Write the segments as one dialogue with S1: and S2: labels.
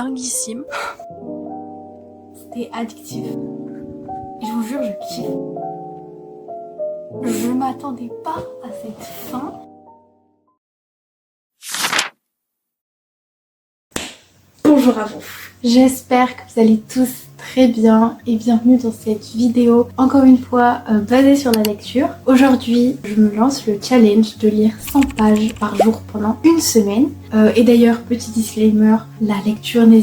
S1: dinguissime.
S2: C'était addictif. Et je vous jure, je kiffe. Je m'attendais pas à cette fin. Bonjour à vous. J'espère que vous allez tous très bien et bienvenue dans cette vidéo, encore une fois basée sur la lecture. Aujourd'hui, je me lance le challenge de lire 100 pages par jour pendant une semaine. Et d'ailleurs, petit disclaimer, la lecture n'est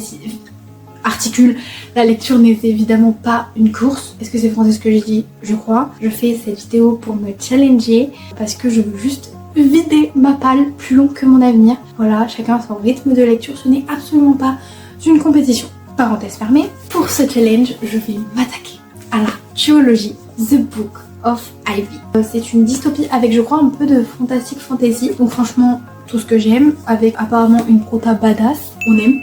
S2: évidemment pas une course. Est-ce que c'est français ce que je dis? Je crois. Je fais cette vidéo pour me challenger parce que je veux juste vider ma palle plus long que mon avenir. Voilà, chacun a son rythme de lecture, ce n'est absolument pas une compétition. Parenthèse fermée. Pour ce challenge, je vais m'attaquer à la duologie The Book of Ivy. C'est une dystopie avec, je crois, un peu de fantastique fantasy. Donc franchement, tout ce que j'aime, avec apparemment une prota badass. On aime.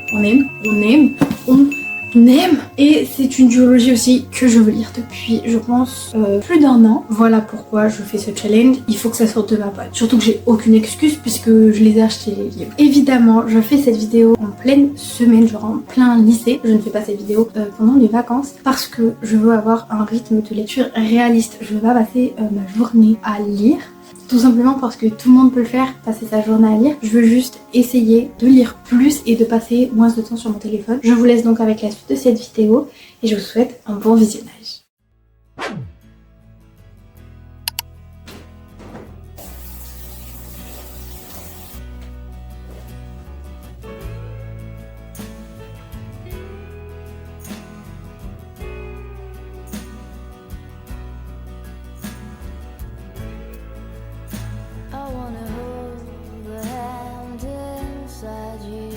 S2: Et c'est une duologie aussi que je veux lire depuis, je pense, plus d'1 an. Voilà pourquoi je fais ce challenge. Il faut que ça sorte de ma patte. Surtout que j'ai aucune excuse puisque je les ai achetés les livres. Évidemment, je ffais cette vidéo en pleine semaine, genre en plein lycée. Je ne fais pas cette vidéo pendant les vacances parce que je veux avoir un rythme de lecture réaliste. Je veux pas passer ma journée à lire. Tout simplement parce que tout le monde peut le faire, passer sa journée à lire. Je veux juste essayer de lire plus et de passer moins de temps sur mon téléphone. Je vous laisse donc avec la suite de cette vidéo et je vous souhaite un bon visionnage.
S3: I wanna hold the hand inside you.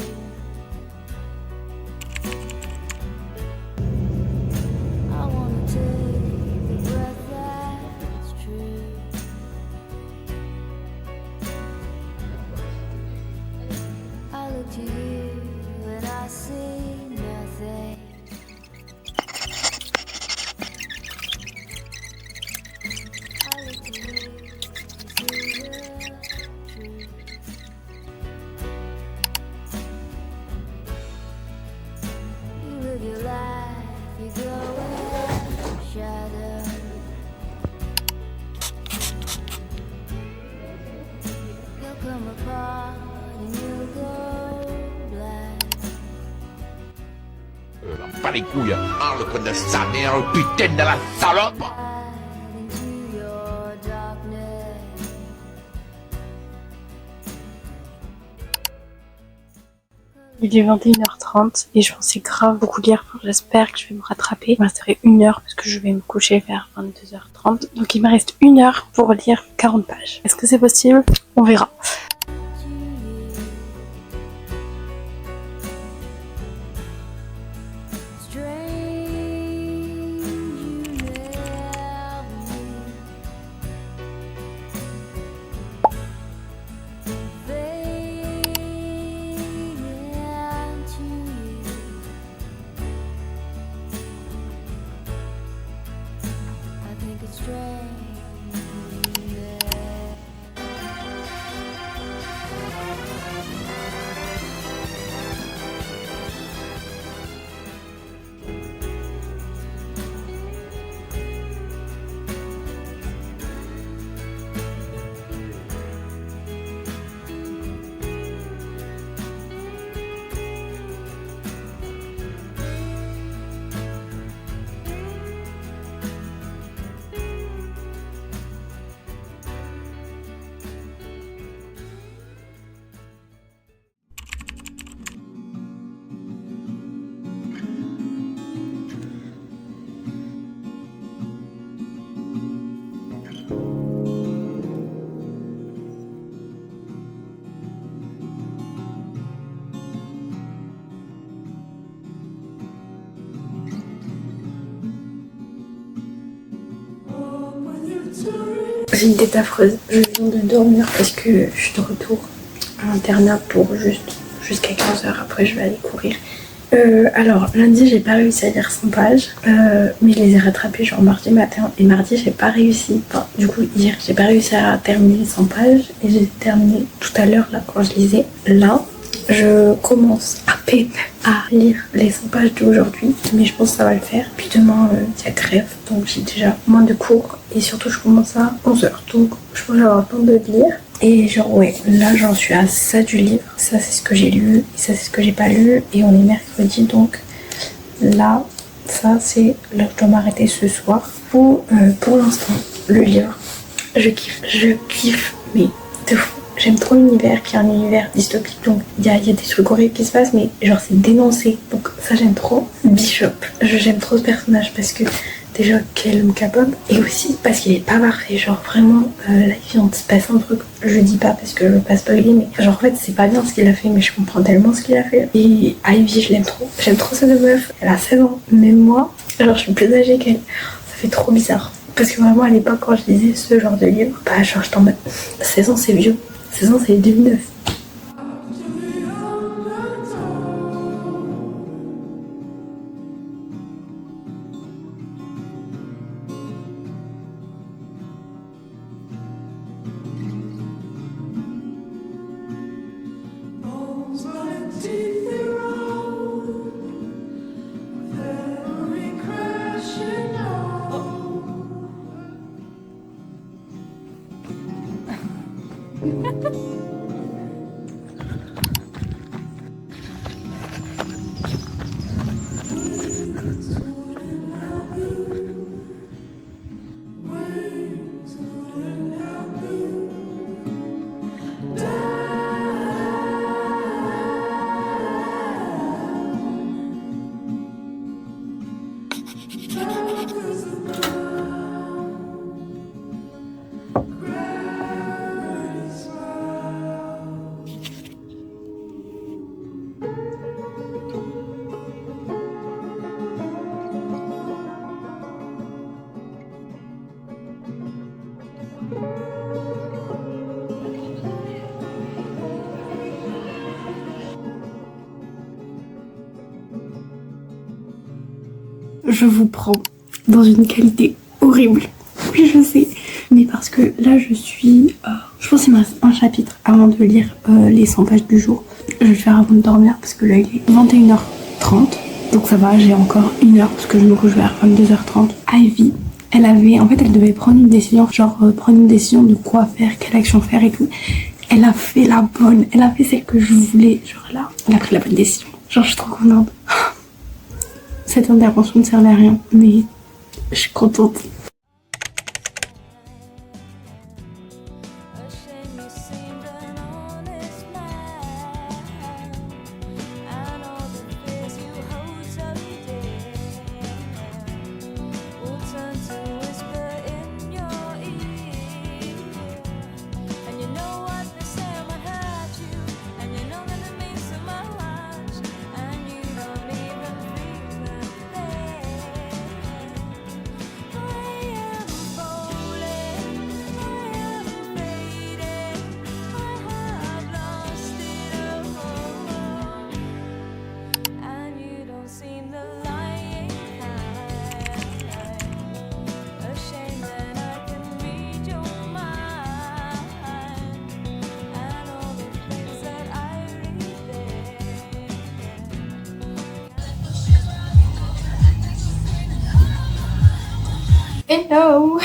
S3: I wanna take the breath that's true. I look to you and I see nothing. I look to you.
S4: Pas les couilles, Harlequin de sa mère, putain de la salope!
S1: Il est 21h30 et je pensais grave beaucoup lire. Enfin, j'espère que je vais me rattraper. Il me resterait 1 heure parce que je vais me coucher vers 22h30. Donc il me reste 1 heure pour lire 40 pages. Est-ce que c'est possible? On verra. J'ai une tête affreuse, je viens de dormir parce que je suis de retour à l'internat pour jusqu'à 15h, après je vais aller courir. Alors lundi j'ai pas réussi à lire 100 pages, mais je les ai rattrapées genre mardi matin, et mardi j'ai pas réussi, enfin du coup hier j'ai pas réussi à terminer 100 pages et j'ai terminé tout à l'heure là quand je lisais. Là Je commence à peine à lire les 100 pages d'aujourd'hui, mais je pense que ça va le faire. Puis demain, il y a grève, donc j'ai déjà moins de cours. Et surtout, je commence à 11h, donc je pense avoir le temps de lire. Et genre ouais, là j'en suis à ça du livre. Ça c'est ce que j'ai lu, et ça c'est ce que j'ai pas lu. Et on est mercredi, donc là, ça c'est là que je dois m'arrêter ce soir. Pour l'instant, le livre, je kiffe, mais de fou. J'aime trop l'univers, qui est un univers dystopique, donc il y a des trucs horribles qui se passent, mais genre c'est dénoncé, donc ça j'aime trop. Bishop, j'aime trop ce personnage parce que déjà quel homme capable, et aussi parce qu'il est pas parfait, genre vraiment là il vient de se passer un truc, je dis pas parce que je veux pas spoiler, mais genre en fait c'est pas bien ce qu'il a fait, mais je comprends tellement ce qu'il a fait. Et Ivy, je l'aime trop, j'aime trop cette meuf, elle a 16 ans, même moi, genre je suis plus âgée qu'elle, ça fait trop bizarre. Parce que vraiment à l'époque quand je lisais ce genre de livre, bah genre j'étais en mode 16 ans c'est vieux. 16 ans, c'est 2009. Je vous prends dans une qualité horrible. Oui, je sais. Mais parce que là, je suis... je pense qu'il me reste un chapitre avant de lire les 100 pages du jour. Je vais le faire avant de dormir parce que là, il est 21h30. Donc ça va, j'ai encore 1 heure parce que je me couche vers 22h30. Ivy, elle devait prendre une décision, prendre une décision de quoi faire, quelle action faire et tout. Elle a fait la bonne, elle a fait celle que je voulais. Genre là, elle a pris la bonne décision. Genre, je suis trop contente. Cette intervention ne servait à rien, mais je suis contente. Hello.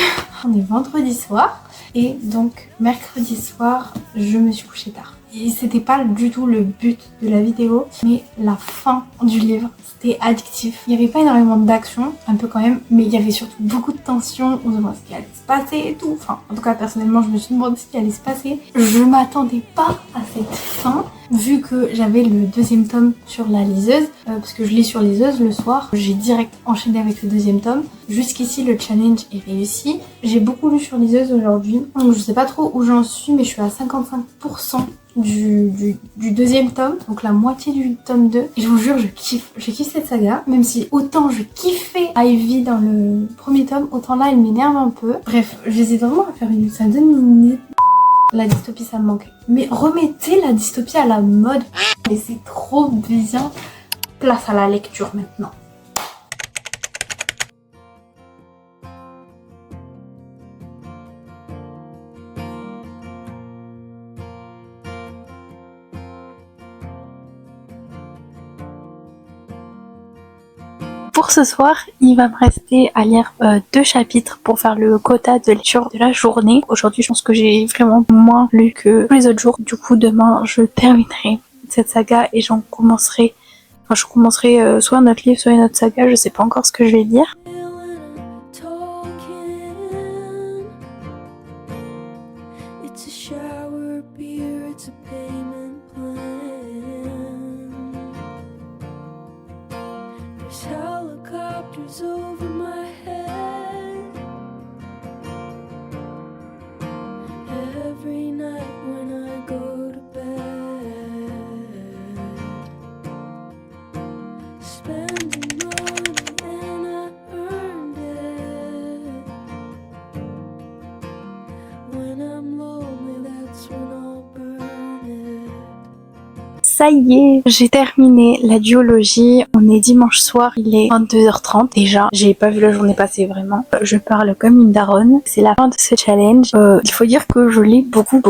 S1: On est vendredi soir et donc mercredi soir je me suis couchée tard. Et c'était pas du tout le but de la vidéo, mais la fin du livre, c'était addictif. Il n'y avait pas énormément d'action, un peu quand même, mais il y avait surtout beaucoup de tension. On se demandait ce qui allait se passer et tout. Enfin, en tout cas, personnellement, je me suis demandé ce qui allait se passer. Je m'attendais pas à cette fin, vu que j'avais le 2e tome sur la liseuse, parce que je lis sur liseuse le soir. J'ai direct enchaîné avec le 2e tome. Jusqu'ici, le challenge est réussi. J'ai beaucoup lu sur liseuse aujourd'hui, donc je sais pas trop où j'en suis, mais je suis à 55% du 2e tome, donc la moitié du tome 2, et je vous jure je kiffe cette saga, même si autant je kiffais Ivy dans le 1er tome, autant là elle m'énerve un peu. Bref, j'hésite vraiment à faire ça me donne une... La dystopie ça me manque, mais remettez la dystopie à la mode et c'est trop bien. Place à la lecture maintenant.
S2: pour ce soir, il va me rester à lire 2 chapitres pour faire le quota de lecture de la journée. Aujourd'hui, je pense que j'ai vraiment moins lu que tous les autres jours. Du coup, demain, je terminerai cette saga et je commencerai soit un autre livre, soit une autre saga. Je sais pas encore ce que je vais lire.
S3: It's a shower beer, it's a payment plan. There's helicopters over my head every night when I go to bed. Spending money and I earned it. When I'm lonely, that's when I'll burn it.
S2: Ça y est, j'ai terminé la duologie. On est dimanche soir, il est 22h30 déjà. J'ai pas vu la journée passer vraiment. Je parle comme une daronne. C'est la fin de ce challenge. Il faut dire que je l'ai beaucoup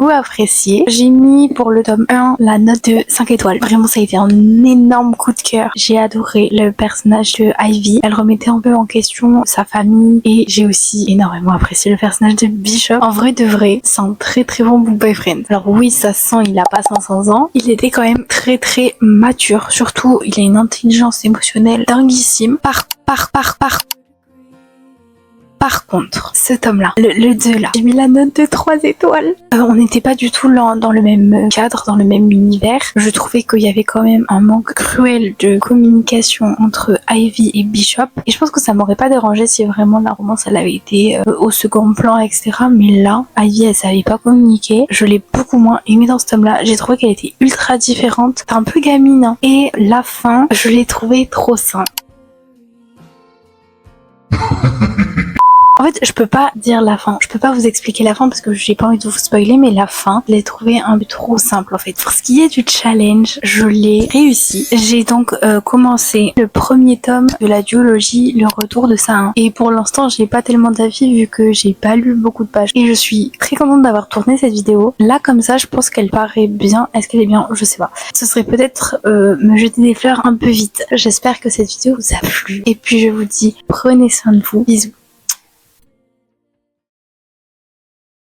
S2: apprécié. J'ai mis pour le tome 1 la note de 5 étoiles. Vraiment, ça a été un énorme coup de cœur. J'ai adoré le personnage de Ivy. Elle remettait un peu en question sa famille et j'ai aussi énormément apprécié le personnage de Bishop. En vrai de vrai, c'est un très bon boyfriend. Alors oui, ça se sent, il a pas 500 ans. Il était quand même très mature. Surtout, il a une intelligence émotionnelle dinguissime. Par contre, ce tome-là, le 2 là, j'ai mis la note de 3 étoiles. On n'était pas du tout dans le même cadre, dans le même univers. Je trouvais qu'il y avait quand même un manque cruel de communication entre Ivy et Bishop. Et je pense que ça m'aurait pas dérangé si vraiment la romance elle avait été au second plan, etc. Mais là, Ivy elle savait pas communiquer. Je l'ai beaucoup moins aimée dans ce tome-là. J'ai trouvé qu'elle était ultra différente, un peu gamine. Hein. Et la fin, je l'ai trouvée trop simple. En fait, je peux pas dire la fin. Je peux pas vous expliquer la fin parce que j'ai pas envie de vous spoiler, mais la fin, je l'ai trouvée un peu trop simple en fait. Pour ce qui est du challenge, je l'ai réussi. J'ai donc commencé le premier tome de la duologie, Le Retour de Saint. Et pour l'instant, j'ai pas tellement d'avis vu que j'ai pas lu beaucoup de pages. Et je suis très contente d'avoir tourné cette vidéo. Là, comme ça, je pense qu'elle paraît bien. Est-ce qu'elle est bien? Je sais pas. Ce serait peut-être me jeter des fleurs un peu vite. J'espère que cette vidéo vous a plu. Et puis, je vous dis, prenez soin de vous. Bisous.